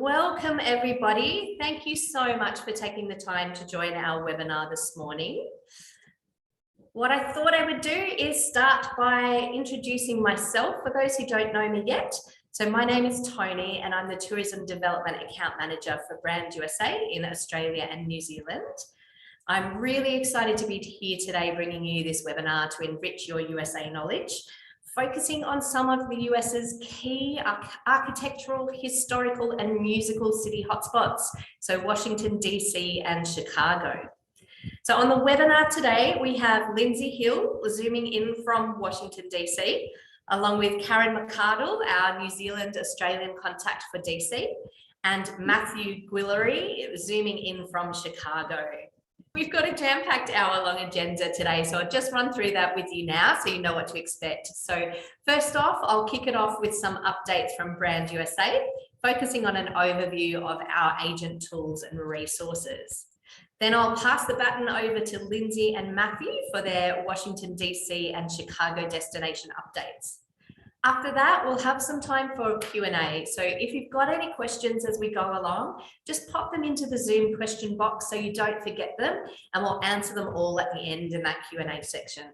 Welcome everybody. Thank you so much for taking the time to join our webinar this morning. What I thought I would do is start by introducing myself for those who don't know me yet. So my name is Tony and I'm the Tourism Development Account Manager for Brand USA in Australia and New Zealand. I'm really excited to be here today bringing you this webinar to enrich your USA knowledge, focusing on some of the US's key architectural, historical and musical city hotspots, so Washington, DC and Chicago. So on the webinar today, we have Lindsay Hill zooming in from Washington, DC, along with Karen McArdle, our New Zealand Australian contact for DC, and Matthew Guillory zooming in from Chicago. We've got a jam-packed hour-long agenda today, so I'll just run through that with you now so you know what to expect. So first off, I'll kick it off with some updates from Brand USA, focusing on an overview of our agent tools and resources. Then I'll pass the baton over to Lindsay and Matthew for their Washington, DC and Chicago destination updates. After that, we'll have some time for Q&A. So if you've got any questions as we go along, just pop them into the Zoom question box so you don't forget them, and we'll answer them all at the end in that Q&A section.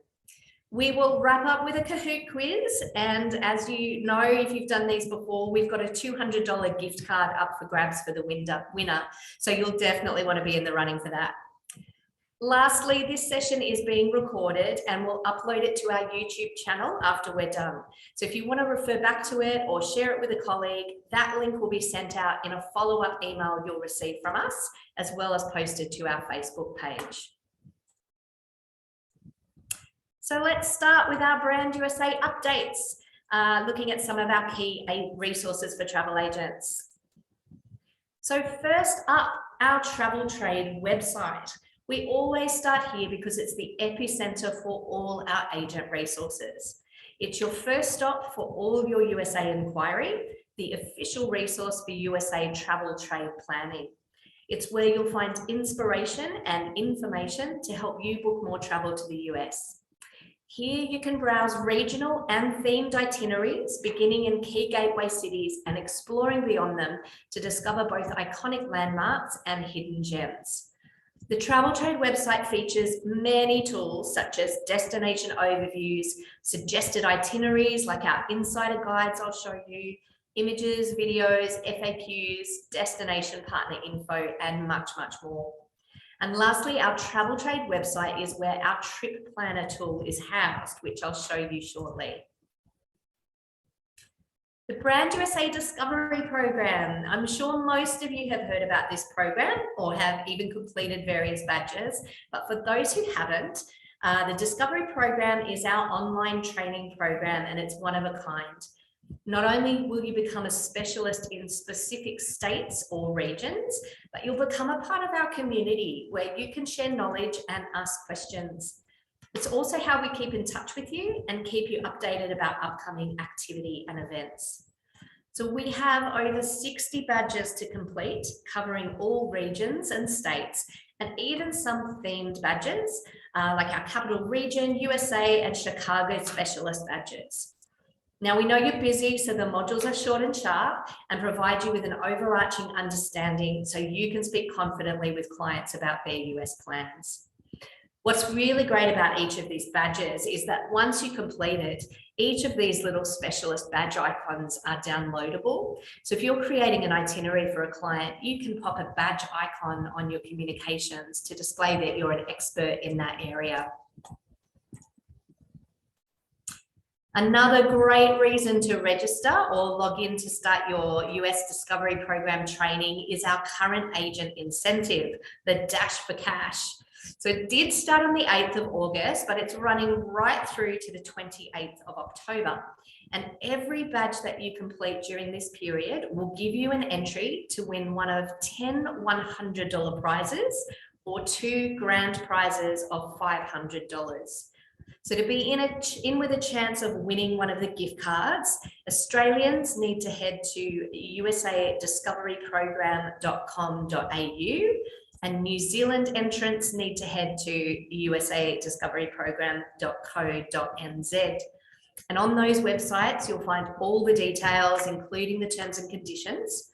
We will wrap up with a Kahoot quiz. And as you know, if you've done these before, we've got a $200 gift card up for grabs for the winner. So you'll definitely want to be in the running for that. Lastly, this session is being recorded and we'll upload it to our YouTube channel after we're done. So if you want to refer back to it or share it with a colleague, that link will be sent out in a follow-up email you'll receive from us, as well as posted to our Facebook page. So let's start with our Brand USA updates, looking at some of our key resources for travel agents. So first up, our Travel Trade website. We always start here because it's the epicenter for all our agent resources. It's your first stop for all your USA inquiry, the official resource for USA travel trade planning. It's where you'll find inspiration and information to help you book more travel to the US. Here you can browse regional and themed itineraries, beginning in key gateway cities and exploring beyond them to discover both iconic landmarks and hidden gems. The Travel Trade website features many tools such as destination overviews, suggested itineraries like our insider guides I'll show you, images, videos, FAQs, destination partner info, and much, much more. And lastly, our Travel Trade website is where our trip planner tool is housed, which I'll show you shortly. The Brand USA Discovery Program. I'm sure most of you have heard about this program or have even completed various badges, but for those who haven't, the Discovery Program is our online training program and it's one of a kind. Not only will you become a specialist in specific states or regions, but you'll become a part of our community where you can share knowledge and ask questions. It's also how we keep in touch with you and keep you updated about upcoming activity and events. So we have over 60 badges to complete, covering all regions and states, and even some themed badges, like our Capital Region, USA, and Chicago Specialist badges. Now, we know you're busy, so the modules are short and sharp and provide you with an overarching understanding so you can speak confidently with clients about their US plans. What's really great about each of these badges is that once you complete it, each of these little specialist badge icons are downloadable. So if you're creating an itinerary for a client, you can pop a badge icon on your communications to display that you're an expert in that area. Another great reason to register or log in to start your US Discovery Program training is our current agent incentive, the Dash for Cash. So it did start on the 8th of August, but it's running right through to the 28th of October. And every badge that you complete during this period will give you an entry to win one of 10 $100 prizes or 2 grand prizes of $500. So to be in with a chance of winning one of the gift cards, Australians need to head to usadiscoveryprogram.com.au and New Zealand entrants need to head to usadiscoveryprogram.co.nz. And on those websites, you'll find all the details, including the terms and conditions.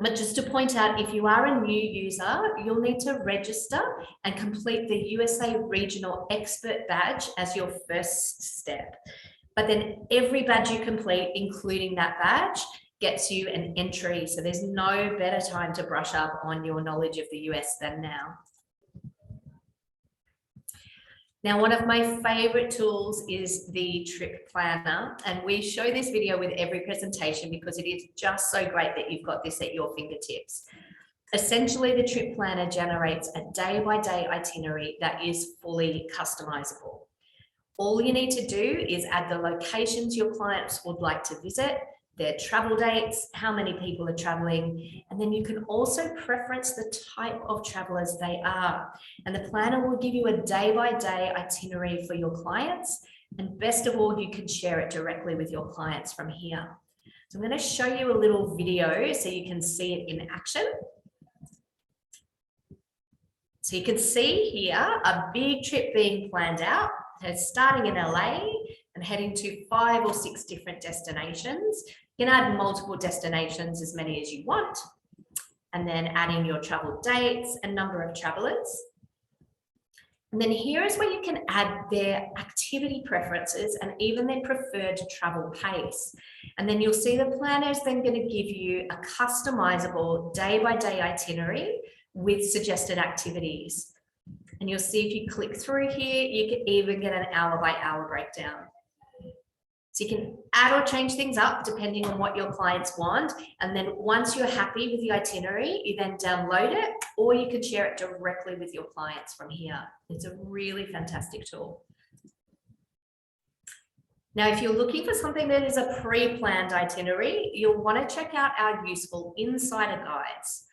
But just to point out, if you are a new user, you'll need to register and complete the USA Regional Expert Badge as your first step. But then every badge you complete, including that badge, gets you an entry. So there's no better time to brush up on your knowledge of the US than now. Now, one of my favorite tools is the Trip Planner, and we show this video with every presentation because it is just so great that you've got this at your fingertips. Essentially, the Trip Planner generates a day-by-day itinerary that is fully customizable. All you need to do is add the locations your clients would like to visit, their travel dates, how many people are traveling, and then you can also preference the type of travelers they are. And the planner will give you a day-by-day itinerary for your clients. And best of all, you can share it directly with your clients from here. So I'm going to show you a little video so you can see it in action. So you can see here a big trip being planned out. It's starting in LA and heading to 5 or 6 different destinations. You can add multiple destinations, as many as you want, and then adding your travel dates and number of travelers. And then here is where you can add their activity preferences and even their preferred travel pace. And then you'll see the planner is then going to give you a customizable day-by-day itinerary with suggested activities. And you'll see if you click through here, you can even get an hour-by-hour breakdown. So you can add or change things up depending on what your clients want. And then once you're happy with the itinerary, you then download it, or you can share it directly with your clients from here. It's a really fantastic tool. Now, if you're looking for something that is a pre-planned itinerary, you'll want to check out our useful insider guides.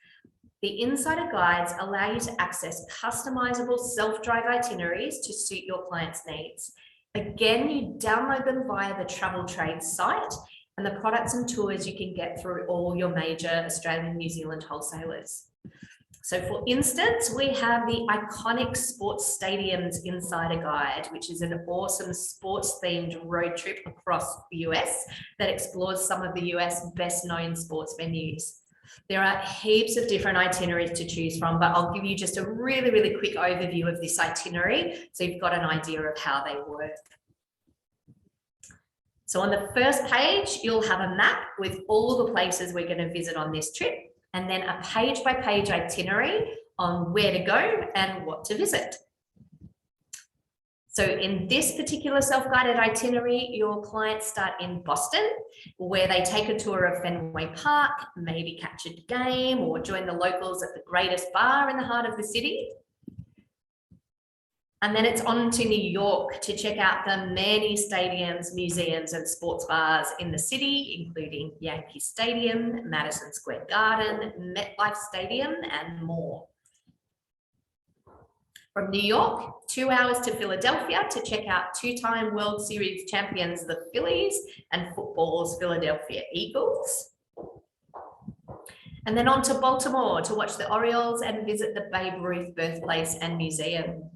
The insider guides allow you to access customizable self-drive itineraries to suit your clients' needs. Again, you download them via the Travel Trade site, and the products and tours you can get through all your major Australian and New Zealand wholesalers. So for instance, we have the Iconic Sports Stadiums Insider Guide, which is an awesome sports-themed road trip across the US that explores some of the US best-known sports venues. There are heaps of different itineraries to choose from, but I'll give you just a really, really quick overview of this itinerary so you've got an idea of how they work. So on the first page, you'll have a map with all the places we're going to visit on this trip, and then a page-by-page itinerary on where to go and what to visit. So in this particular self-guided itinerary, your clients start in Boston, where they take a tour of Fenway Park, maybe catch a game or join the locals at the greatest bar in the heart of the city. And then it's on to New York to check out the many stadiums, museums, and sports bars in the city, including Yankee Stadium, Madison Square Garden, MetLife Stadium, and more. From New York, 2 hours to Philadelphia to check out 2-time World Series champions, the Phillies, and football's Philadelphia Eagles. And then on to Baltimore to watch the Orioles and visit the Babe Ruth birthplace and museum.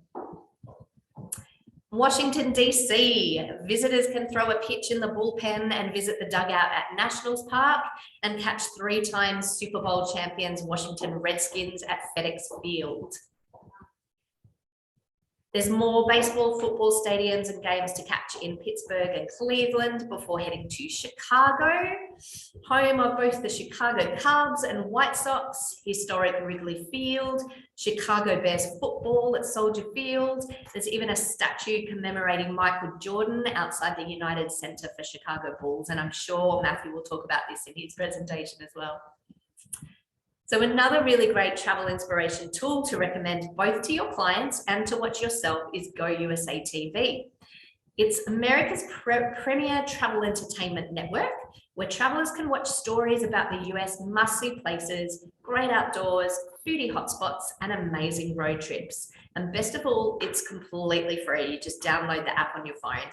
Washington, D.C. Visitors can throw a pitch in the bullpen and visit the dugout at Nationals Park and catch 3-time Super Bowl champions Washington Redskins at FedEx Field. There's more baseball, football stadiums and games to catch in Pittsburgh and Cleveland before heading to Chicago, home of both the Chicago Cubs and White Sox, historic Wrigley Field, Chicago Bears football at Soldier Field. There's even a statue commemorating Michael Jordan outside the United Center for Chicago Bulls, and I'm sure Matthew will talk about this in his presentation as well. So another really great travel inspiration tool to recommend both to your clients and to watch yourself is Go USA TV. It's America's premier travel entertainment network, where travelers can watch stories about the US must-see places, great outdoors, foodie hotspots, and amazing road trips. And best of all, it's completely free. You just download the app on your phone.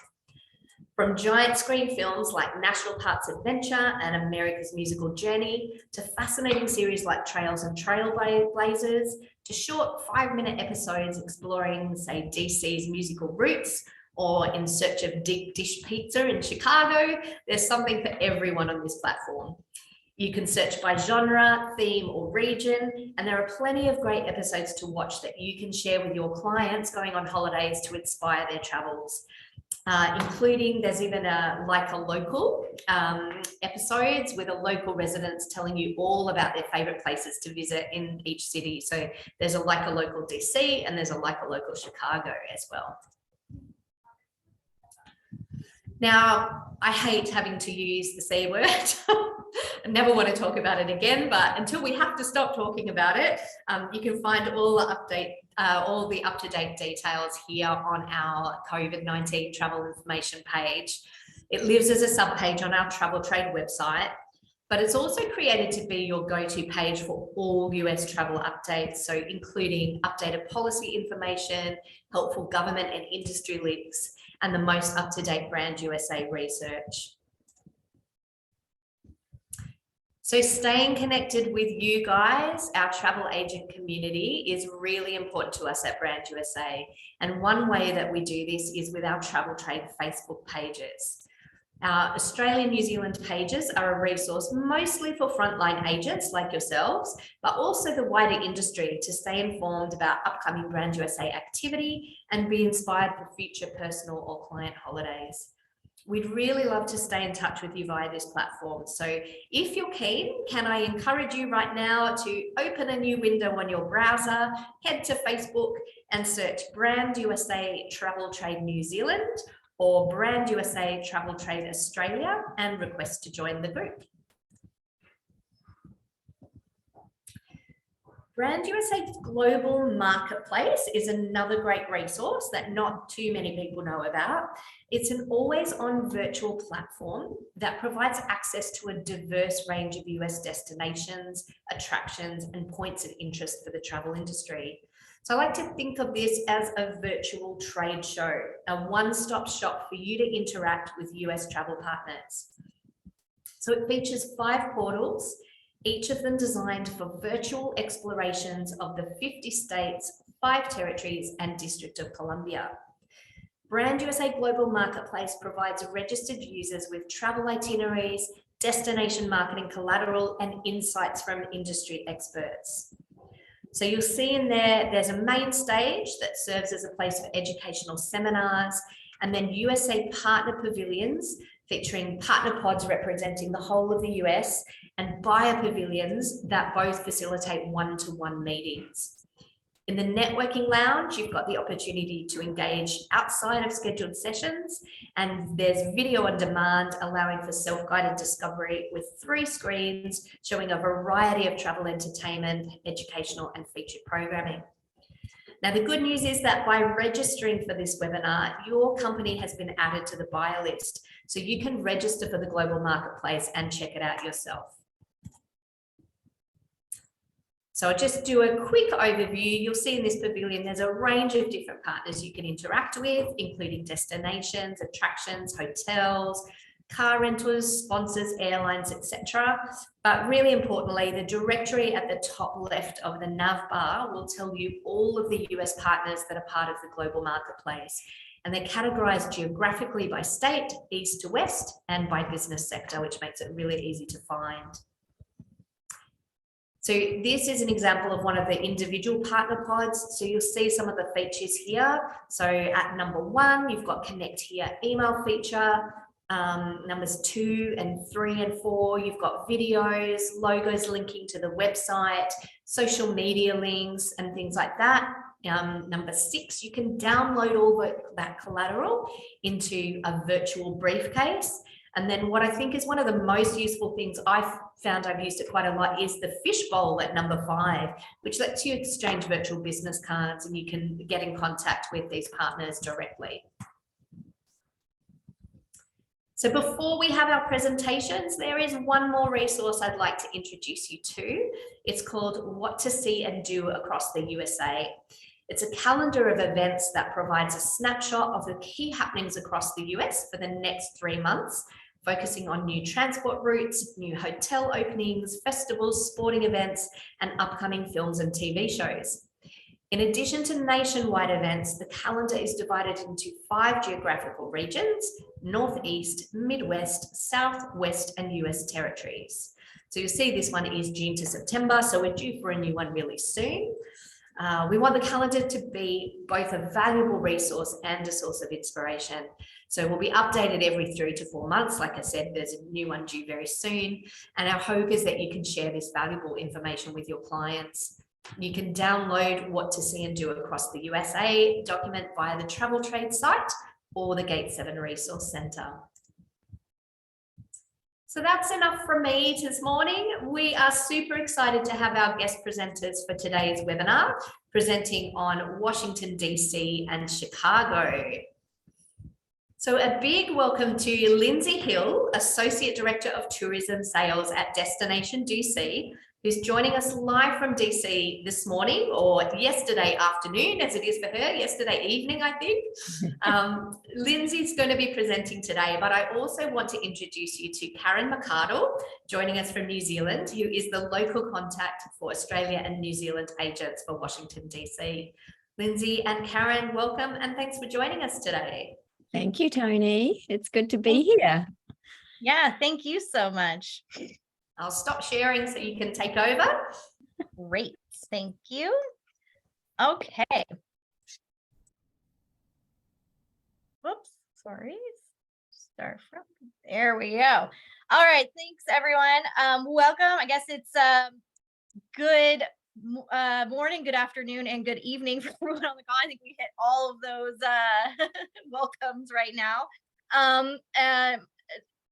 From giant screen films like National Parks Adventure and America's Musical Journey, to fascinating series like Trails and Trailblazers, to short 5-minute episodes exploring, say, DC's musical roots, or In Search of Deep Dish Pizza in Chicago, there's something for everyone on this platform. You can search by genre, theme, or region, and there are plenty of great episodes to watch that you can share with your clients going on holidays to inspire their travels. Including there's even a Like a Local episodes with a local residents telling you all about their favorite places to visit in each city. So there's a Like a Local DC and there's a Like a Local Chicago as well. Now, I hate having to use the C word. I never want to talk about it again, but until we have to stop talking about it, you can find all the up-to-date details here on our COVID-19 travel information page. It lives as a sub-page on our Travel Trade website, but it's also created to be your go-to page for all US travel updates, so including updated policy information, helpful government and industry links, and the most up-to-date Brand USA research. So staying connected with you guys, our travel agent community, is really important to us at Brand USA. And one way that we do this is with our Travel Trade Facebook pages. Our Australian New Zealand pages are a resource mostly for frontline agents like yourselves, but also the wider industry to stay informed about upcoming Brand USA activity and be inspired for future personal or client holidays. We'd really love to stay in touch with you via this platform. So if you're keen, can I encourage you right now to open a new window on your browser, head to Facebook and search Brand USA Travel Trade New Zealand or Brand USA Travel Trade Australia and request to join the group. Brand USA's Global Marketplace is another great resource that not too many people know about. It's an always-on virtual platform that provides access to a diverse range of US destinations, attractions, and points of interest for the travel industry. So I like to think of this as a virtual trade show, a one-stop shop for you to interact with US travel partners. So it features 5 portals, each of them designed for virtual explorations of the 50 states, 5 territories, and District of Columbia. Brand USA Global Marketplace provides registered users with travel itineraries, destination marketing collateral, and insights from industry experts. So you'll see in there, there's a main stage that serves as a place for educational seminars, and then USA partner pavilions featuring partner pods representing the whole of the US and buyer pavilions that both facilitate one-to-one meetings. In the networking lounge, you've got the opportunity to engage outside of scheduled sessions, and there's video on demand allowing for self-guided discovery with 3 screens showing a variety of travel entertainment, educational and featured programming. Now, the good news is that by registering for this webinar, your company has been added to the buyer list, so you can register for the Global Marketplace and check it out yourself. So I'll just do a quick overview. You'll see in this pavilion, there's a range of different partners you can interact with, including destinations, attractions, hotels, car rentals, sponsors, airlines, etc. But really importantly, the directory at the top left of the nav bar will tell you all of the US partners that are part of the Global Marketplace. And they're categorized geographically by state, east to west, and by business sector, which makes it really easy to find. So this is an example of one of the individual partner pods. So you'll see some of the features here. So at number 1, you've got Connect Here email feature. Numbers 2 and 3 and 4, you've got videos, logos linking to the website, social media links and things like that. Number 6, you can download all that collateral into a virtual briefcase. And then what I think is one of the most useful things I've found, I've used it quite a lot, is the fishbowl at number 5, which lets you exchange virtual business cards and you can get in contact with these partners directly. So before we have our presentations, there is one more resource I'd like to introduce you to. It's called What to See and Do Across the USA. It's a calendar of events that provides a snapshot of the key happenings across the US for the next 3 months, focusing on new transport routes, new hotel openings, festivals, sporting events, and upcoming films and TV shows. In addition to nationwide events, the calendar is divided into 5 geographical regions: Northeast, Midwest, Southwest, and US territories. So you'll see this one is June to September, so we're due for a new one really soon. We want the calendar to be both a valuable resource and a source of inspiration. So we'll be updated every 3 to 4 months. Like I said, there's a new one due very soon. And our hope is that you can share this valuable information with your clients. You can download what to see and do across the USA document via the Travel Trade site or the Gate 7 Resource Centre. So that's enough from me this morning. We are super excited to have our guest presenters for today's webinar, presenting on Washington, DC and Chicago. So a big welcome to Lindsay Hill, Associate Director of Tourism Sales at Destination DC, who's joining us live from DC this morning, or yesterday afternoon, as it is for her, yesterday evening, I think. Lindsay's going to be presenting today, but I also want to introduce you to Karen McArdle, joining us from New Zealand, who is the local contact for Australia and New Zealand agents for Washington, DC. Lindsay and Karen, welcome and thanks for joining us today. Thank you, Tony. It's good to be here. Yeah, thank you so much. I'll stop sharing so you can take over. Great, thank you. Okay. Whoops, sorry. Start from there we go. All right, thanks everyone. Welcome. I guess it's good morning, good afternoon, and good evening for everyone on the call. I think we hit all of those welcomes right now.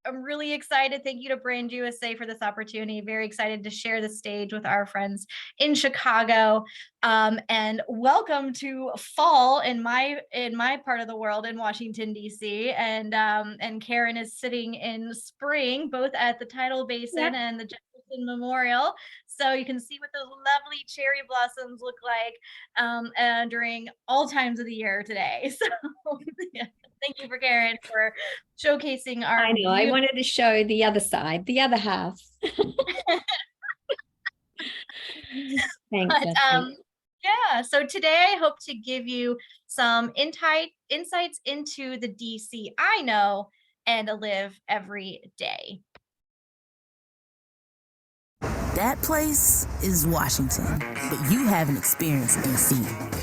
I'm really excited. Thank you to Brand USA for this opportunity. Very excited to share the stage with our friends in Chicago. And welcome to fall in my part of the world in Washington, DC. And Karen is sitting in spring, both at the Tidal Basin and the Jefferson Memorial. So you can see what those lovely cherry blossoms look like during all times of the year today. So yeah. Thank you for Karen for showcasing our. I know, I wanted to show the other side, the other half. Thanks. Yeah, so today I hope to give you some insights into the DC I know and live every day. That place is Washington, but you haven't experienced DC.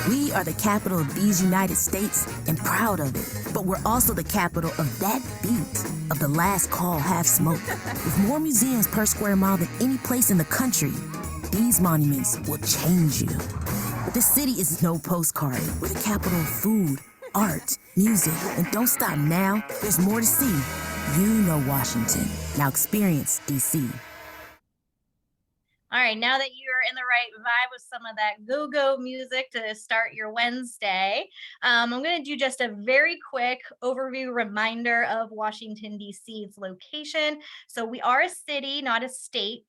We are the capital of these United States and proud of it, but we're also the capital of that beat, of the last call half smoked. With more museums per square mile than any place in the country, these monuments will change you. But this city is no postcard. We're the capital of food, art, music, and don't stop now. There's more to see. You know Washington. Now experience DC. All right, now that you're in the right vibe with some of that go-go music to start your Wednesday, I'm going to do just a very quick overview reminder of Washington, D.C.'s location. So we are a city, not a state,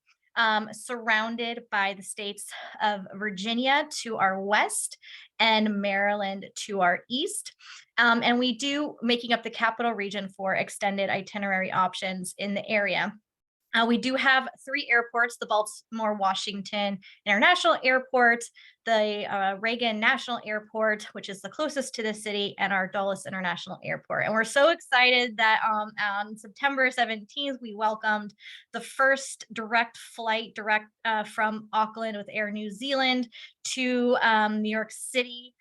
surrounded by the states of Virginia to our west and Maryland to our east. And we do making up the capital region for extended itinerary options in the area. We do have 3 airports, the Baltimore-Washington International Airport, the Reagan National Airport, which is the closest to the city, and our Dulles International Airport. And we're so excited that on September 17th, we welcomed the first direct flight from Auckland with Air New Zealand to New York City,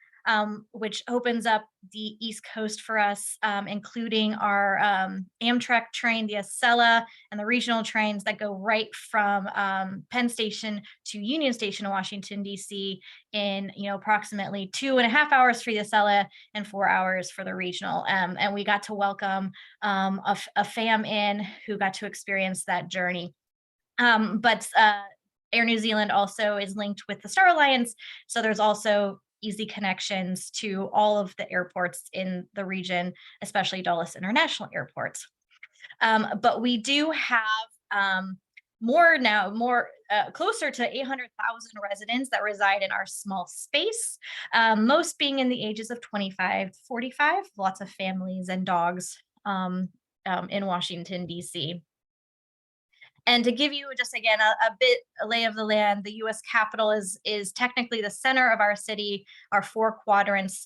which opens up the East Coast for us, including our Amtrak train, the Acela, and the regional trains that go right from Penn Station to Union Station in Washington, D.C. in approximately 2.5 hours for the Acela and 4 hours for the regional. And we got to welcome a fam in who got to experience that journey. But Air New Zealand also is linked with the Star Alliance, so there's also easy connections to all of the airports in the region, especially Dulles International Airport. But we do have closer to 800,000 residents that reside in our small space, most being in the ages of 25 to 45, lots of families and dogs in Washington, D.C. And to give you just again a lay of the land, the U.S. Capitol is technically the center of our city. Our 4 quadrants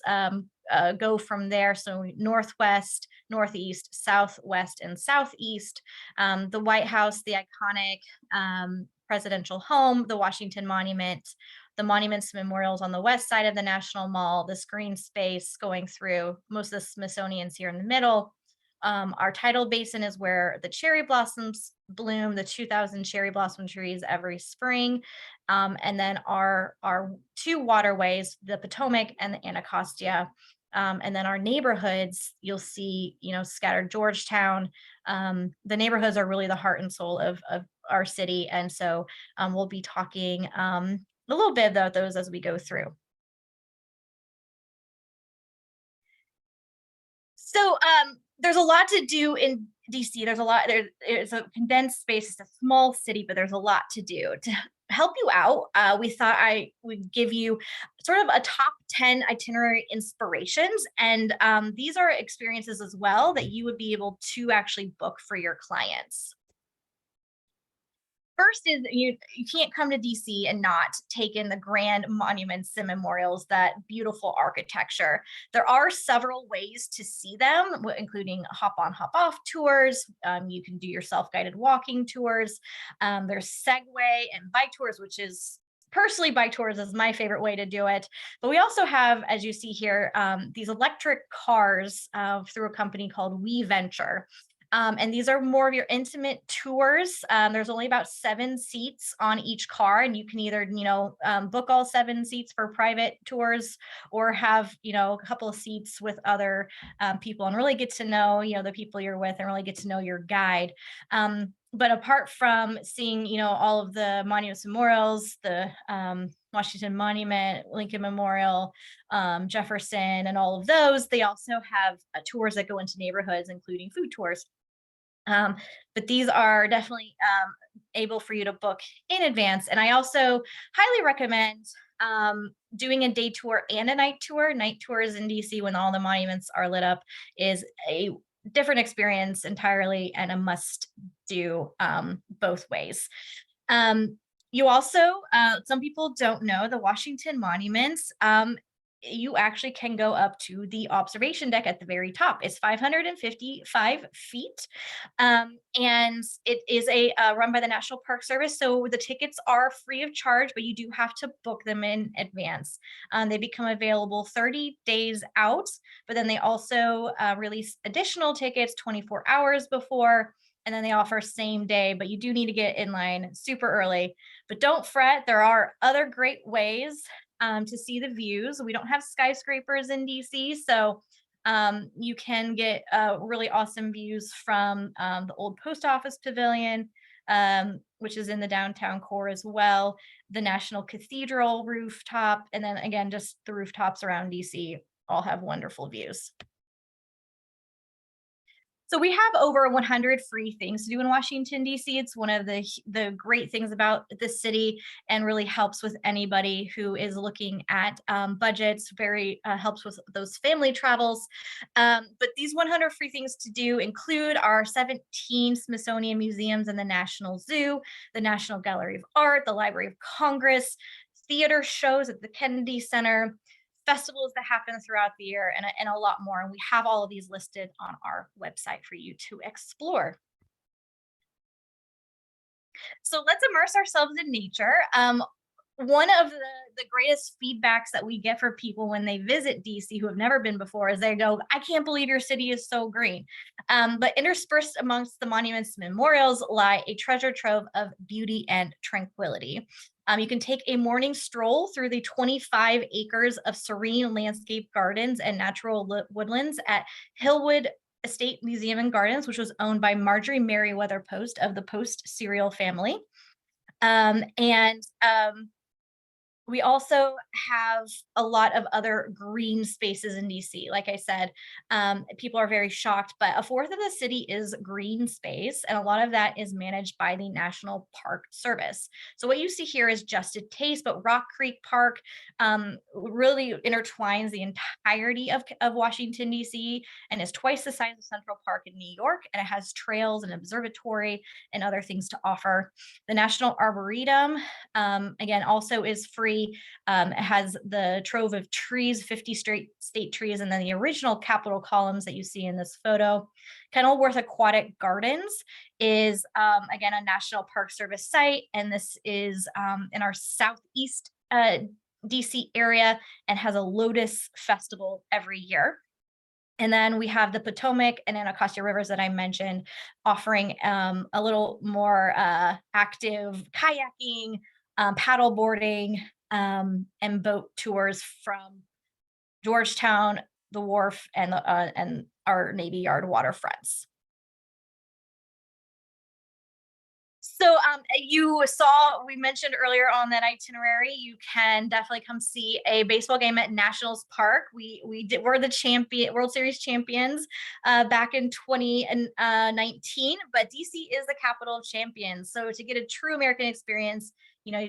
go from there. So northwest, northeast, southwest, and southeast. The White House, the iconic presidential home, the Washington Monument, the monuments and memorials on the west side of the National Mall, this green space going through, most of the Smithsonian's here in the middle. Our tidal basin is where the cherry blossoms bloom, the 2,000 cherry blossom trees every spring. And then our two waterways, the Potomac and the Anacostia. And then our neighborhoods, you'll see, scattered Georgetown. The neighborhoods are really the heart and soul of our city. And so we'll be talking a little bit about those as we go through. So there's a lot to do in DC. There's a condensed space. It's a small city, but there's a lot to do. To help you out, we thought I would give you sort of a top 10 itinerary inspirations. And these are experiences as well that you would be able to actually book for your clients. First is you can't come to DC and not take in the grand monuments and memorials, that beautiful architecture. There are several ways to see them, including hop on, hop off tours. You can do your self-guided walking tours. There's Segway and bike tours, which is personally, bike tours is my favorite way to do it. But we also have, as you see here, these electric cars through a company called WeVenture. And these are more of your intimate tours. There's only about 7 seats on each car, and you can either, book all 7 seats for private tours or have, a couple of seats with other people and really get to know, the people you're with and really get to know your guide. But apart from seeing, all of the monuments, memorials, the Washington Monument, Lincoln Memorial, Jefferson, and all of those, they also have tours that go into neighborhoods, including food tours. But these are definitely able for you to book in advance. And I also highly recommend doing a day tour and a night tour. Night tours in DC when all the monuments are lit up is a different experience entirely and a must do both ways. You also, some people don't know the Washington monuments. You actually can go up to the observation deck at the very top. It's 555 feet. And it is run by the National Park Service. So the tickets are free of charge, but you do have to book them in advance. They become available 30 days out, but then they also release additional tickets 24 hours before. And then they offer same day, but you do need to get in line super early. But don't fret, there are other great ways to see the views. We don't have skyscrapers in DC, so you can get really awesome views from the old post office pavilion, which is in the downtown core as well, the National Cathedral rooftop, and then again, just the rooftops around DC all have wonderful views. So we have over 100 free things to do in Washington, D.C. It's one of the great things about the city and really helps with anybody who is looking at budgets, very helps with those family travels. But these 100 free things to do include our 17 Smithsonian museums and the National Zoo, the National Gallery of Art, the Library of Congress, theater shows at the Kennedy Center, festivals that happen throughout the year, and a lot more. And we have all of these listed on our website for you to explore. So let's immerse ourselves in nature. One of the greatest feedbacks that we get for people when they visit DC who have never been before is they go, I can't believe your city is so green. But interspersed amongst the monuments and memorials lie a treasure trove of beauty and tranquility. You can take a morning stroll through the 25 acres of serene landscape gardens and natural woodlands at Hillwood Estate Museum and Gardens, which was owned by Marjorie Merriweather Post of the Post cereal family. We also have a lot of other green spaces in DC. Like I said, people are very shocked, but a fourth of the city is green space, and a lot of that is managed by the National Park Service. So what you see here is just a taste, but Rock Creek Park really intertwines the entirety of Washington, D.C. and is twice the size of Central Park in New York, and it has trails and observatory and other things to offer. The National Arboretum, again, also is free history. It has the trove of trees, 50 state trees, and then the original Capitol columns that you see in this photo. Kenilworth Aquatic Gardens is, again, a National Park Service site, and this is in our southeast DC area and has a Lotus Festival every year. And then we have the Potomac and Anacostia rivers that I mentioned, offering a little more active kayaking, paddle boarding, and boat tours from Georgetown, the wharf, and our Navy Yard waterfronts. So you saw, we mentioned earlier on that itinerary, you can definitely come see a baseball game at Nationals Park. We're the World Series champions back in 2019, but DC is the capital of champions. So to get a true American experience,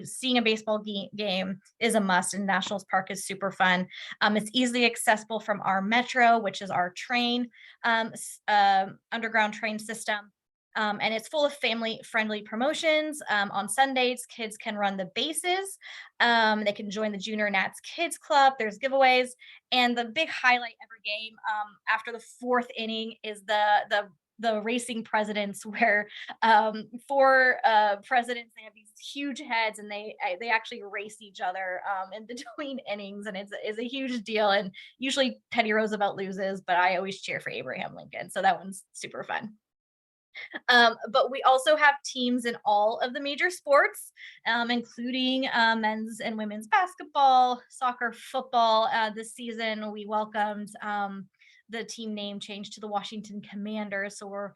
seeing a baseball game is a must, and Nationals Park is super fun. It's easily accessible from our metro, which is our train, underground train system. And it's full of family-friendly promotions. On Sundays, kids can run the bases. They can join the Junior Nats Kids Club. There's giveaways. And the big highlight every game after the fourth inning is the racing presidents, where 4 presidents, they have these huge heads, and they actually race each other in between innings, and it's a huge deal. And usually Teddy Roosevelt loses, but I always cheer for Abraham Lincoln. So that one's super fun. But we also have teams in all of the major sports, including men's and women's basketball, soccer, football. This season, we welcomed the team name change to the Washington Commanders. So we're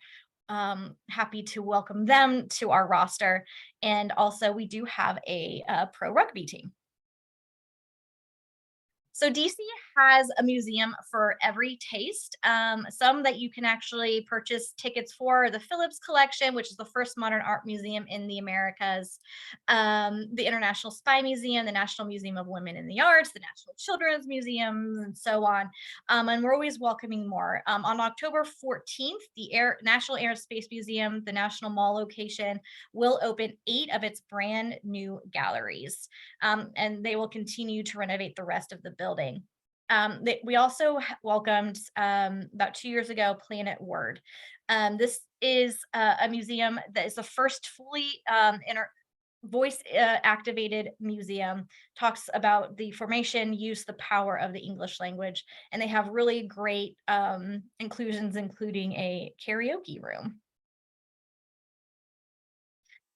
happy to welcome them to our roster. And also, we do have a pro rugby team. So DC has a museum for every taste. Some that you can actually purchase tickets for: the Phillips Collection, which is the first modern art museum in the Americas, the International Spy Museum, the National Museum of Women in the Arts, the National Children's Museums, and so on. And we're always welcoming more. On October 14th, the National Air and Space Museum, the National Mall location, will open 8 of its brand new galleries, and they will continue to renovate the rest of the building. We also welcomed about 2 years ago Planet Word. This is a museum that is the first fully voice activated museum. Talks about the formation, use, the power of the English language, and they have really great inclusions, including a karaoke room.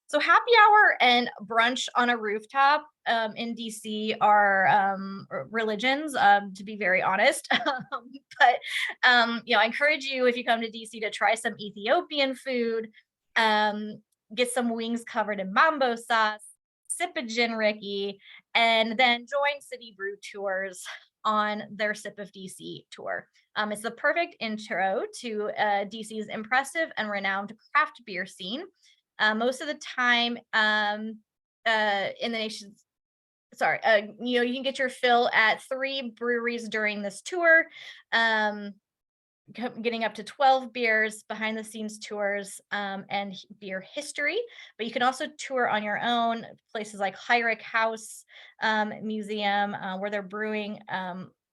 So happy hour and brunch on a rooftop in DC are religions, to be very honest. But I encourage you, if you come to DC, to try some Ethiopian food, get some wings covered in mambo sauce, sip a gin Ricky, and then join City Brew Tours on their Sip of DC tour. It's the perfect intro to DC's impressive and renowned craft beer scene. Most of the time in the nation's, you can get your fill at 3 breweries during this tour, getting up to 12 beers, behind the scenes tours, and beer history. But you can also tour on your own places like Heyrich House Museum, where they're brewing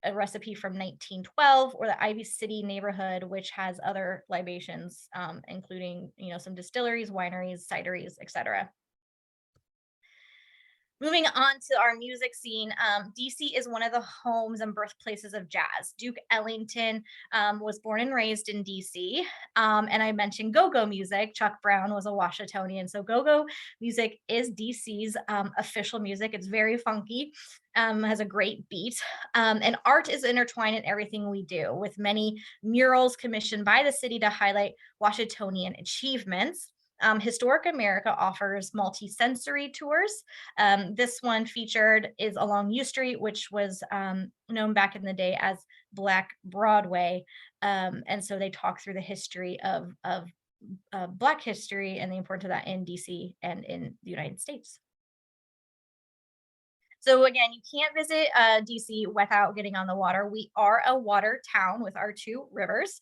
a recipe from 1912, or the Ivy City neighborhood, which has other libations, including some distilleries, wineries, cideries, etc. Moving on to our music scene, DC is one of the homes and birthplaces of jazz. Duke Ellington was born and raised in DC. And I mentioned go-go music. Chuck Brown was a Washingtonian. So go-go music is DC's official music. It's very funky, has a great beat. And art is intertwined in everything we do, with many murals commissioned by the city to highlight Washingtonian achievements. Historic America offers multi-sensory tours. This one featured is along U Street, which was known back in the day as Black Broadway. And so they talk through the history of Black history and the importance of that in DC and in the United States. So again, you can't visit DC without getting on the water. We are a water town with our 2 rivers.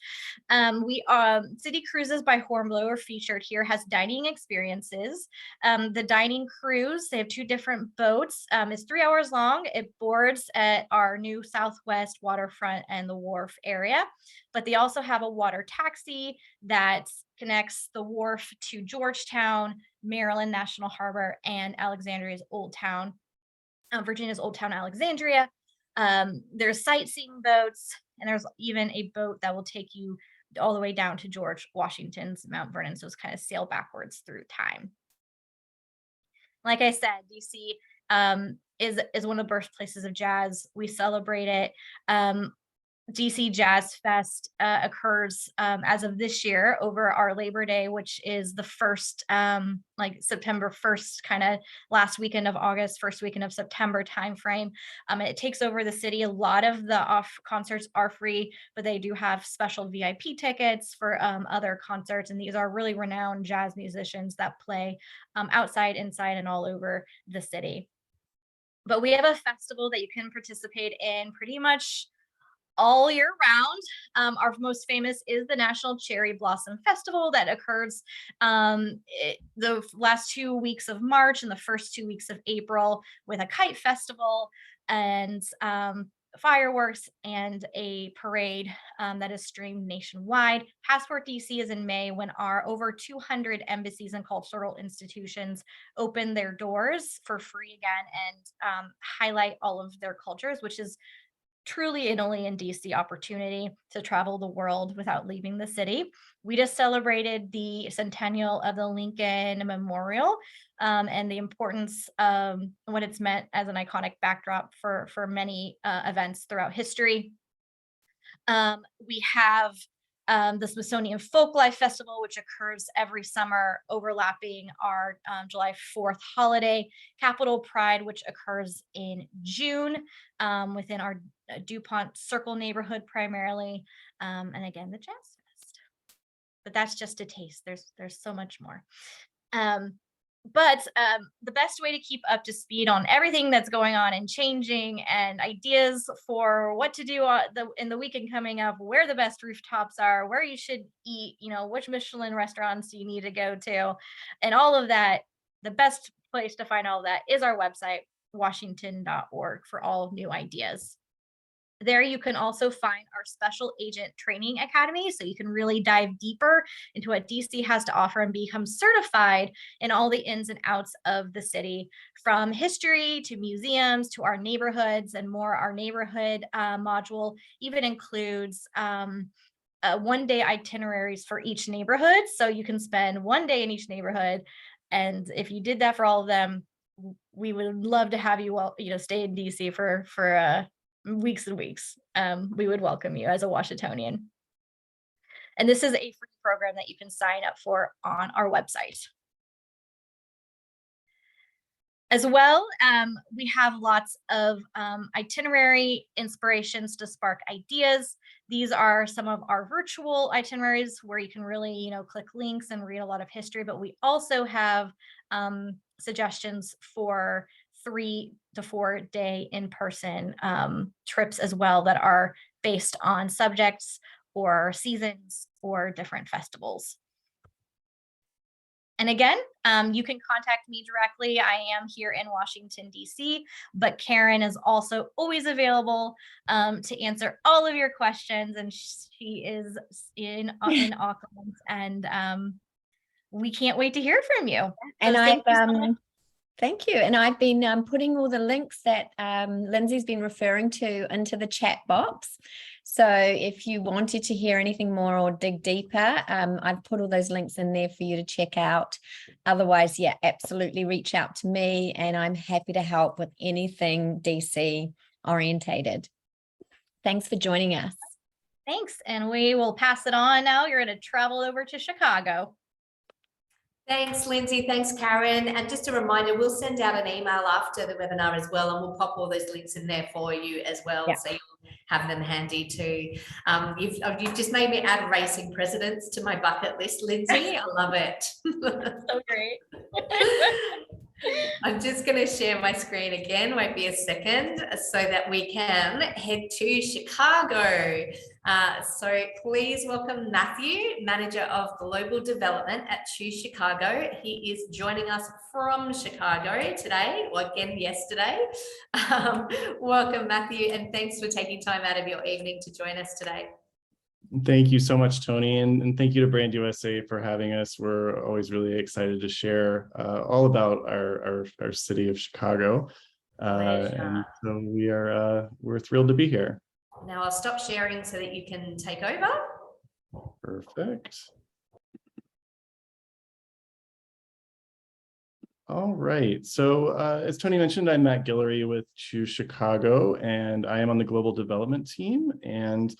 City cruises by Hornblow are featured here, has dining experiences. The dining cruise, they have 2 different boats. It's 3 hours long. It boards at our new Southwest waterfront and the wharf area, but they also have a water taxi that connects the wharf to Georgetown, Maryland National Harbor, and Alexandria's Old Town. Virginia's Old Town Alexandria. There's sightseeing boats, and there's even a boat that will take you all the way down to George Washington's Mount Vernon. So it's kind of sail backwards through time. Like I said, DC is one of the birthplaces of jazz. We celebrate it. DC Jazz Fest occurs as of this year over our Labor Day, which is the first, like September 1st, kind of last weekend of August, first weekend of September timeframe. It takes over the city. A lot of the off concerts are free, but they do have special VIP tickets for other concerts. And these are really renowned jazz musicians that play outside, inside, and all over the city. But we have a festival that you can participate in pretty much all year round. Our most famous is the National Cherry Blossom Festival that occurs the last 2 weeks of March and the first 2 weeks of April, with a kite festival and fireworks and a parade that is streamed nationwide. Passport DC is in May, when our over 200 embassies and cultural institutions open their doors for free again and highlight all of their cultures, which is truly an only in DC opportunity to travel the world without leaving the city. We just celebrated the centennial of the Lincoln Memorial and the importance of what it's meant as an iconic backdrop for many events throughout history. We have the Smithsonian Folklife Festival, which occurs every summer, overlapping our July 4th holiday. Capitol Pride, which occurs in June within our DuPont Circle neighborhood primarily. And again, the Jazz Fest. But that's just a taste. There's so much more. But the best way to keep up to speed on everything that's going on and changing, and ideas for what to do in the weekend coming up, where the best rooftops are, where you should eat, which Michelin restaurants do you need to go to, and all of that, the best place to find all of that is our website, washington.org, for all new ideas. There you can also find our Special Agent Training Academy, so you can really dive deeper into what DC has to offer and become certified in all the ins and outs of the city, from history to museums to our neighborhoods and more. Our neighborhood module even includes one-day itineraries for each neighborhood, so you can spend 1 day in each neighborhood. And if you did that for all of them, we would love to have you all, stay in DC for weeks and weeks. We would welcome you as a Washingtonian. And this is a free program that you can sign up for on our website. As well, we have lots of itinerary inspirations to spark ideas. These are some of our virtual itineraries where you can really, click links and read a lot of history, but we also have suggestions for 3 to 4 day in-person trips as well, that are based on subjects or seasons or different festivals. And again, you can contact me directly. I am here in Washington, DC, but Karen is also always available to answer all of your questions, and she is in Auckland, and we can't wait to hear from you. And thank you. And I've been putting all the links that Lindsay's been referring to into the chat box. So if you wanted to hear anything more or dig deeper, I've put all those links in there for you to check out. Otherwise, yeah, absolutely reach out to me, and I'm happy to help with anything DC orientated. Thanks for joining us. Thanks. And we will pass it on now. You're going to travel over to Chicago. Thanks, Lindsay. Thanks, Karen. And just a reminder, we'll send out an email after the webinar as well, and we'll pop all those links in there for you as well. Yeah. So you'll have them handy too. You've just made me add racing presidents to my bucket list, Lindsay. I love it. So great. I'm just going to share my screen again, won't be a second, so that we can head to Chicago. So please welcome Matthew, Manager of Global Development at Choose Chicago. He is joining us from Chicago today, or again yesterday. Welcome, Matthew, and thanks for taking time out of your evening to join us today. Thank you so much, Tony, and thank you to Brand USA for having us. We're always really excited to share all about our city of Chicago, and so we're thrilled to be here. Now I'll stop sharing so that you can take over. Perfect. All right. So as Tony mentioned, I'm Matt Guillory with Choose Chicago, and I am on the global development team. And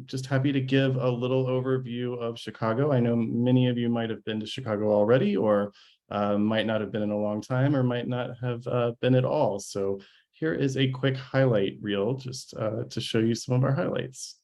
just happy to give a little overview of Chicago. I know many of you might have been to Chicago already, or might not have been in a long time, or might not have been at all. So here is a quick highlight reel just to show you some of our highlights.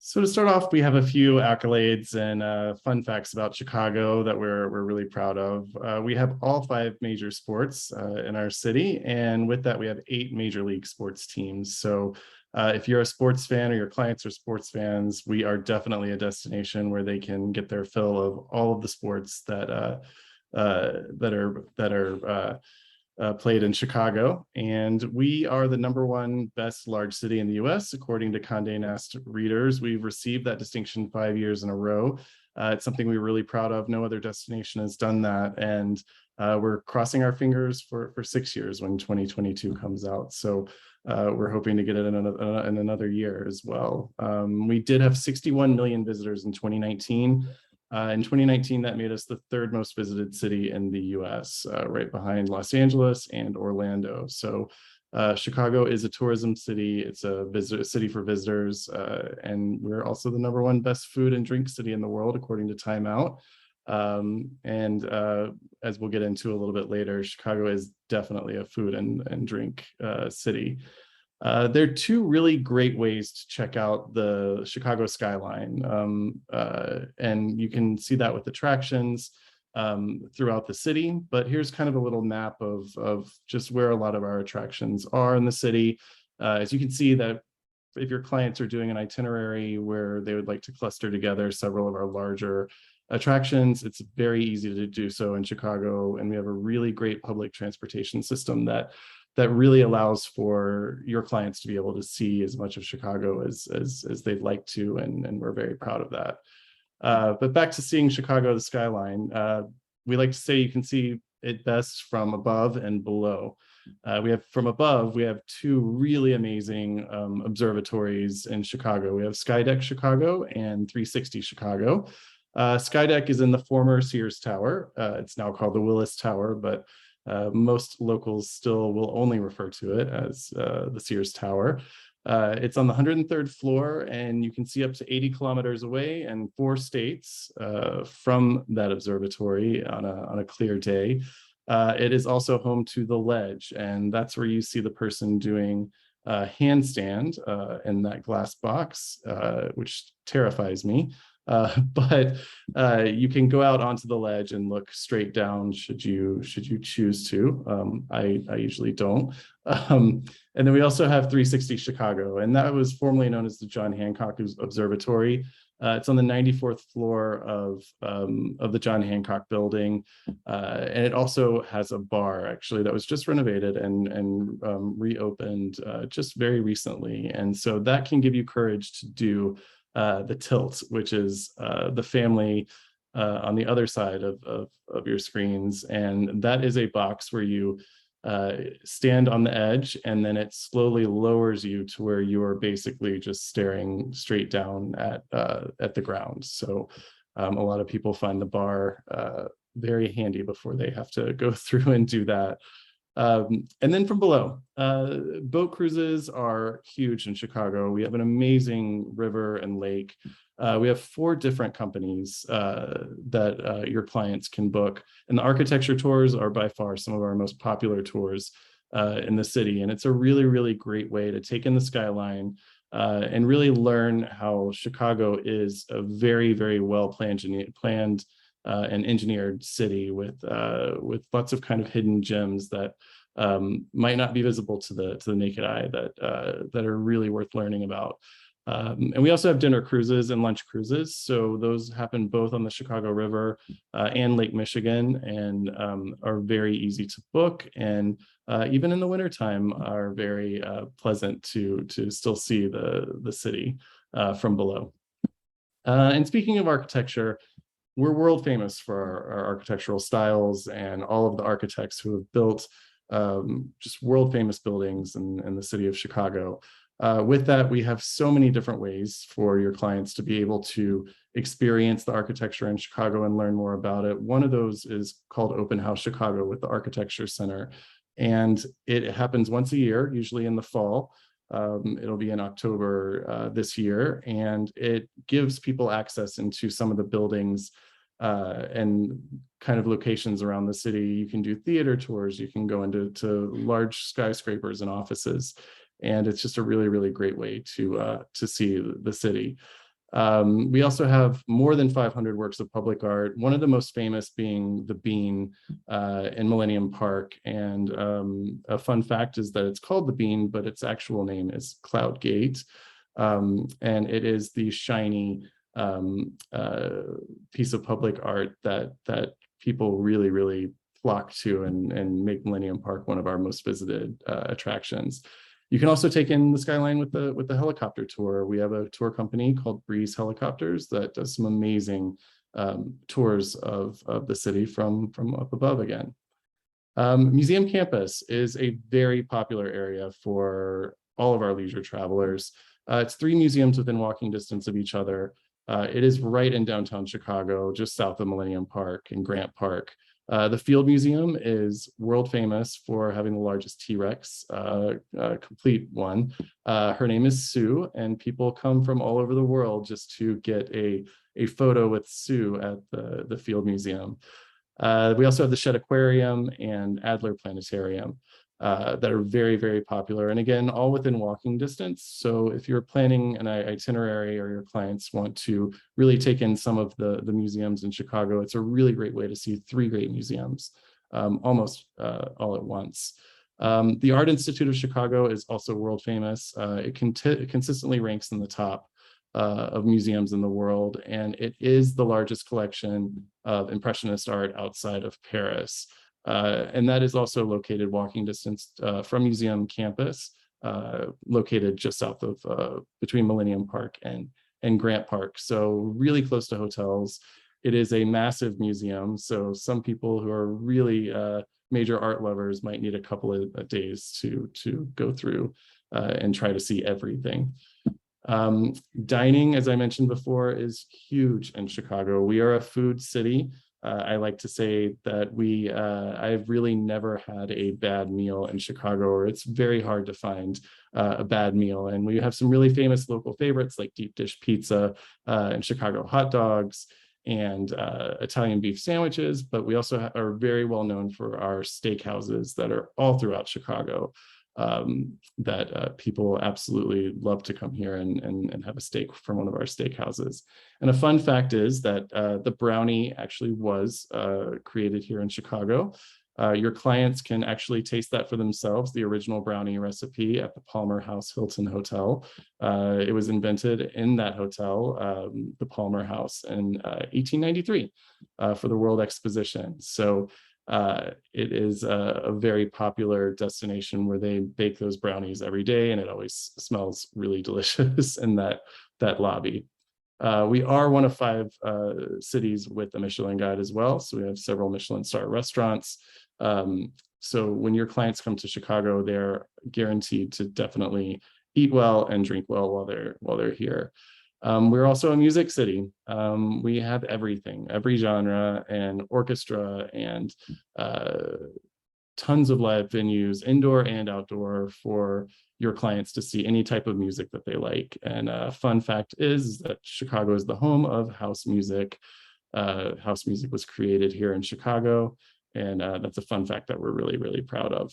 So to start off, we have a few accolades and fun facts about Chicago that we're really proud of. We have all 5 major sports in our city, and with that, we have 8 major league sports teams. So if you're a sports fan or your clients are sports fans, we are definitely a destination where they can get their fill of all of the sports that are played in Chicago. And we are the #1 best large city in the US, according to Condé Nast readers. We've received that distinction 5 years in a row. It's something we're really proud of. No other destination has done that. And we're crossing our fingers for 6 years when 2022 comes out. So we're hoping to get it in another year as well. We did have 61 million visitors in 2019. In 2019, that made us the 3rd most visited city in the US, right behind Los Angeles and Orlando. So Chicago is a tourism city. It's a city for visitors. And we're also the #1 best food and drink city in the world, according to Time Out. As we'll get into a little bit later, Chicago is definitely a food and drink city. There are 2 really great ways to check out the Chicago skyline. And you can see that with attractions throughout the city. But here's kind of a little map of just where a lot of our attractions are in the city. As you can see that if your clients are doing an itinerary where they would like to cluster together several of our larger attractions, it's very easy to do so in Chicago. And we have a really great public transportation system that really allows for your clients to be able to see as much of Chicago as they'd like to, and we're very proud of that. But back to seeing Chicago, the skyline, we like to say you can see it best from above and below. From above, we have 2 really amazing observatories in Chicago. We have Skydeck Chicago and 360 Chicago. Skydeck is in the former Sears Tower. It's now called the Willis Tower, but most locals still will only refer to it as the Sears Tower. It's on the 103rd floor, and you can see up to 80 kilometers away and 4 states from that observatory on a clear day. It is also home to the Ledge, and that's where you see the person doing a handstand in that glass box, which terrifies me. But you can go out onto the ledge and look straight down should you choose to. I usually don't. And then we also have 360 Chicago, and that was formerly known as the John Hancock Observatory. It's on the 94th floor of the John Hancock building, and it also has a bar actually that was just renovated and reopened just very recently, and so that can give you courage to do the tilt, which is the family on the other side of your screens, and that is a box where you stand on the edge, and then it slowly lowers you to where you are basically just staring straight down at the ground. So a lot of people find the bar very handy before they have to go through and do that. And then from below, boat cruises are huge in Chicago. We have an amazing river and lake. We have 4 different companies that your clients can book. And the architecture tours are by far some of our most popular tours in the city. And it's a really, really great way to take in the skyline and really learn how Chicago is a very, very well planned and engineered city with lots of kind of hidden gems that might not be visible to the naked eye that are really worth learning about. And we also have dinner cruises and lunch cruises. So those happen both on the Chicago River and Lake Michigan, and are very easy to book, and even in the wintertime are very pleasant to still see the city from below. And speaking of architecture, we're world famous for our architectural styles and all of the architects who have built just world famous buildings in the city of Chicago. With that, we have so many different ways for your clients to be able to experience the architecture in Chicago and learn more about it. One of those is called Open House Chicago with the Architecture Center. And it happens once a year, usually in the fall. It'll be in October this year, and it gives people access into some of the buildings and kind of locations around the city. You can do theater tours, you can go into large skyscrapers and offices, and it's just a really, really great way to see the city. We also have more than 500 works of public art, one of the most famous being the Bean in Millennium Park. And a fun fact is that it's called the Bean, but its actual name is Cloud Gate. And it is the shiny piece of public art that people really, really flock to and make Millennium Park one of our most visited attractions. You can also take in the skyline with the helicopter tour. We have a tour company called Breeze Helicopters that does some amazing tours of the city from up above again. Museum Campus is a very popular area for all of our leisure travelers. It's 3 museums within walking distance of each other. It is right in downtown Chicago, just south of Millennium Park and Grant Park. The Field Museum is world famous for having the largest T-Rex, complete one. Her name is Sue, and people come from all over the world just to get a photo with Sue at the Field Museum. We also have the Shedd Aquarium and Adler Planetarium that are very, very popular. And again, all within walking distance. So if you're planning an itinerary or your clients want to really take in some of the museums in Chicago, it's a really great way to see 3 great museums almost all at once. The Art Institute of Chicago is also world famous. It consistently ranks in the top of museums in the world, and it is the largest collection of Impressionist art outside of Paris. And that is also located walking distance from Museum Campus, located just south of between Millennium Park and Grant Park. So really close to hotels. It is a massive museum. So some people who are really major art lovers might need a couple of days to go through and try to see everything. Dining, as I mentioned before, is huge in Chicago. We are a food city. I like to say that I've really never had a bad meal in Chicago, or it's very hard to find a bad meal. And we have some really famous local favorites like deep dish pizza and Chicago hot dogs. and Italian beef sandwiches, but we also are very well known for our steakhouses that are all throughout Chicago, that people absolutely love to come here and have a steak from one of our steakhouses. And a fun fact is that the brownie actually was created here in Chicago. Your clients can actually taste that for themselves, the original brownie recipe at the Palmer House Hilton Hotel. It was invented in that hotel, the Palmer House, in 1893 for the World Exposition. So it is a very popular destination where they bake those brownies every day, and it always smells really delicious in that lobby. We are one of 5 cities with a Michelin guide as well. So we have several Michelin star restaurants. So when your clients come to Chicago, they're guaranteed to definitely eat well and drink well while they're here. We're also a music city. We have everything, every genre and orchestra and tons of live venues, indoor and outdoor, for your clients to see any type of music that they like. And a fun fact is that Chicago is the home of house music. House music was created here in Chicago, and that's a fun fact that we're really, really proud of.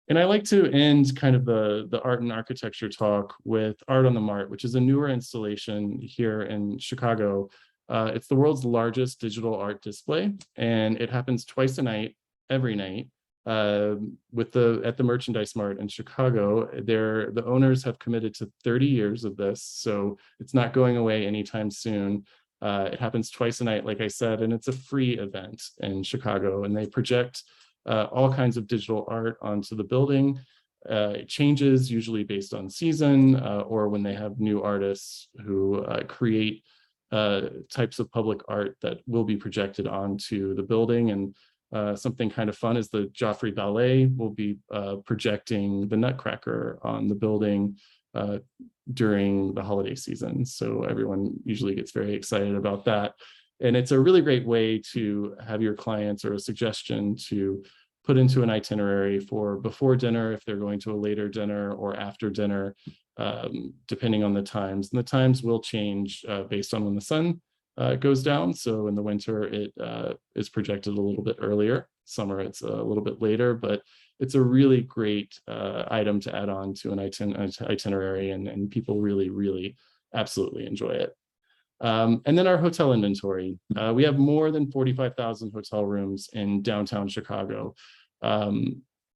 And I like to end kind of the art and architecture talk with Art on the Mart, which is a newer installation here in Chicago. It's the world's largest digital art display, and it happens twice a night, every night, at the Merchandise Mart in Chicago. The owners have committed to 30 years of this, so it's not going away anytime soon. It happens twice a night, like I said, and it's a free event in Chicago, and they project all kinds of digital art onto the building. It changes usually based on season or when they have new artists who create types of public art that will be projected onto the building. And something kind of fun is the Joffrey Ballet will be projecting the Nutcracker on the building during the holiday season. So everyone usually gets very excited about that. And it's a really great way to have your clients, or a suggestion to put into an itinerary for before dinner, if they're going to a later dinner, or after dinner, depending on the times. And the times will change based on when the sun goes down. So in the winter, it is projected a little bit earlier. Summer, it's a little bit later, but it's a really great item to add on to an itinerary, and people really, really absolutely enjoy it. And then our hotel inventory. We have more than 45,000 hotel rooms in downtown Chicago.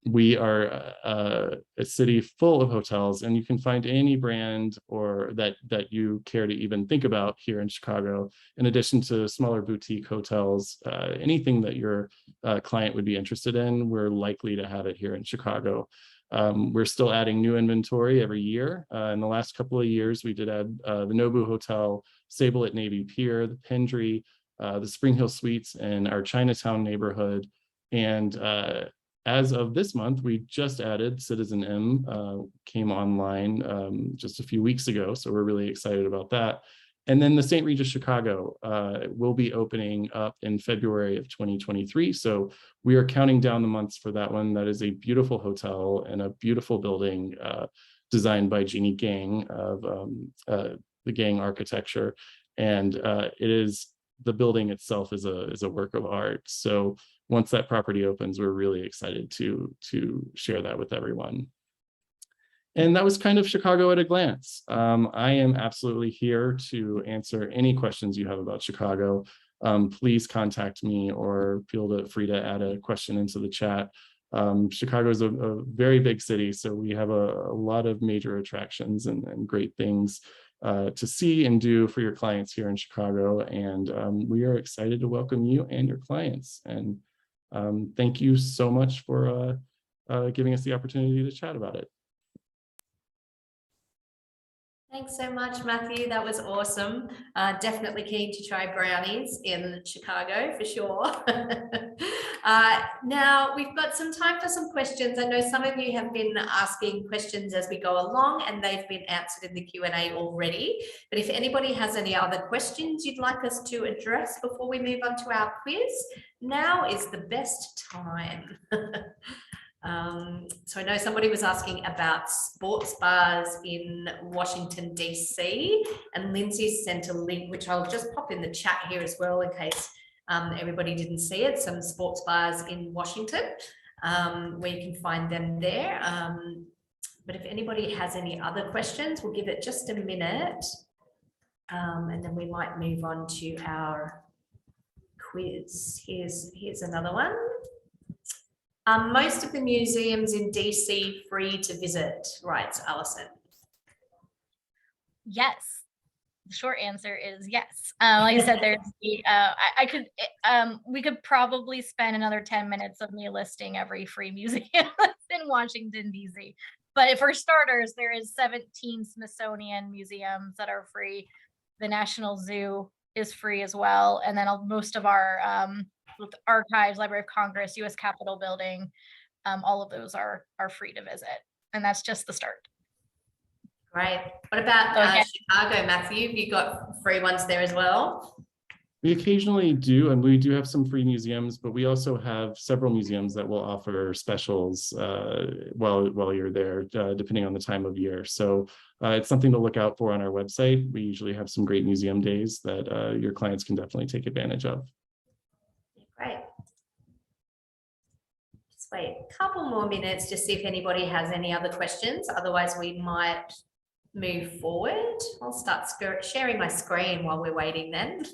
We are a city full of hotels, and you can find any brand or that you care to even think about here in Chicago, in addition to smaller boutique hotels. Anything that your client would be interested in, we're likely to have it here in Chicago. We're still adding new inventory every year. In the last couple of years, we did add the Nobu Hotel, Sable at Navy Pier, the Pendry, the Spring Hill Suites in our Chinatown neighborhood. And as of this month, we just added Citizen M, came online just a few weeks ago. So we're really excited about that. And then the St. Regis Chicago will be opening up in February of 2023. So we are counting down the months for that one. That is a beautiful hotel and a beautiful building designed by Jeannie Gang of the Gang Architecture. And the building itself is a work of art. So once that property opens, we're really excited to share that with everyone. And that was kind of Chicago at a glance. I am absolutely here to answer any questions you have about Chicago. Please contact me, or feel free to add a question into the chat. Chicago is a very big city, so we have a lot of major attractions and great things to see and do for your clients here in Chicago. And we are excited to welcome you and your clients. And thank you so much for giving us the opportunity to chat about it. Thanks so much, Matthew. That was awesome. Definitely keen to try brownies in Chicago for sure. Now we've got some time for some questions. I know some of you have been asking questions as we go along, and they've been answered in the Q&A already. But if anybody has any other questions you'd like us to address before we move on to our quiz, now is the best time. So I know somebody was asking about sports bars in Washington, DC, and Lindsay sent a link, which I'll just pop in the chat here as well in case everybody didn't see it. Some sports bars in Washington, where you can find them there. But if anybody has any other questions, we'll give it just a minute, and then we might move on to our quiz. Here's another one. Most of the museums in DC free to visit, writes Alison. Yes. The short answer is yes. Like I said, there's the, we could probably spend another 10 minutes of me listing every free museum in Washington, DC. But for starters, there is 17 Smithsonian museums that are free. The National Zoo is free as well. And then most of our archives, Library of Congress, US Capitol building, all of those are free to visit. And that's just the start. Great. What about Chicago, Matthew? Have you got free ones there as well? We occasionally do, and we do have some free museums, but we also have several museums that will offer specials while you're there, depending on the time of year. So it's something to look out for on our website. We usually have some great museum days that your clients can definitely take advantage of. Great. Just wait a couple more minutes to see if anybody has any other questions. Otherwise, we might move forward. I'll start sharing my screen while we're waiting then.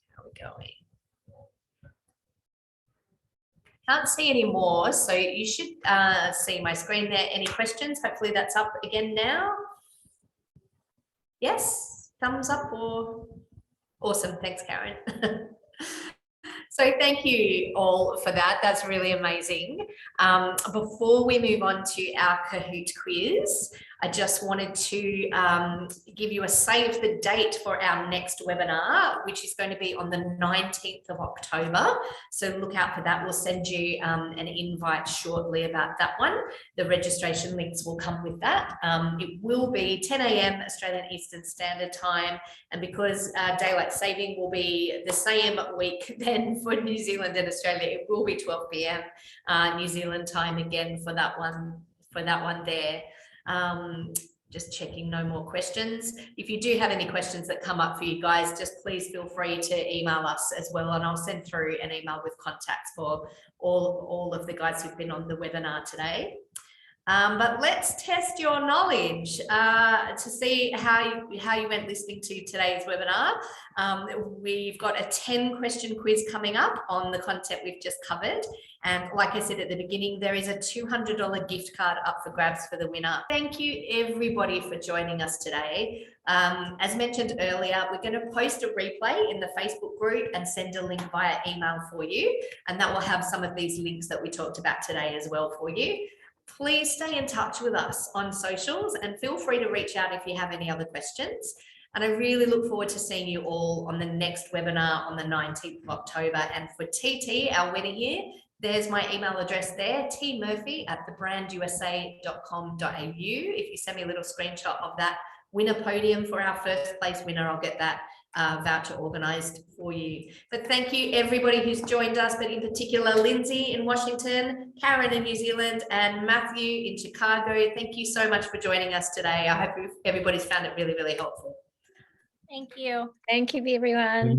How are we going? Can't see any more, so you should see my screen there. Any questions? Hopefully that's up again now. Yes, thumbs up or awesome. Thanks, Karen. So thank you all for that. That's really amazing. Before we move on to our Kahoot quiz, I just wanted to give you a save the date for our next webinar, which is going to be on the 19th of October. So look out for that. We'll send you an invite shortly about that one. The registration links will come with that. It will be 10 a.m. Australian Eastern Standard Time. And because daylight saving will be the same week then for New Zealand and Australia, it will be 12 p.m. New Zealand time again for that one there. Just checking no more questions. If you do have any questions that come up for you guys, just please feel free to email us as well, and I'll send through an email with contacts for all of the guys who've been on the webinar today. But let's test your knowledge to see how you went listening to today's webinar. We've got a 10-question quiz coming up on the content we've just covered. And like I said at the beginning, there is a $200 gift card up for grabs for the winner. Thank you everybody for joining us today. As mentioned earlier, we're going to post a replay in the Facebook group and send a link via email for you. And that will have some of these links that we talked about today as well for you. Please stay in touch with us on socials and feel free to reach out if you have any other questions. And I really look forward to seeing you all on the next webinar on the 19th of October. And for TT, our winner here, there's my email address there, tmurphy@thebrandusa.com.au. If you send me a little screenshot of that winner podium for our first place winner, I'll get that voucher organized for you. But thank you everybody who's joined us, but in particular Lindsay in Washington, Karen in New Zealand, and Matthew in Chicago. Thank you so much for joining us today. I hope everybody's found it really, really helpful. Thank you. Thank you, everyone.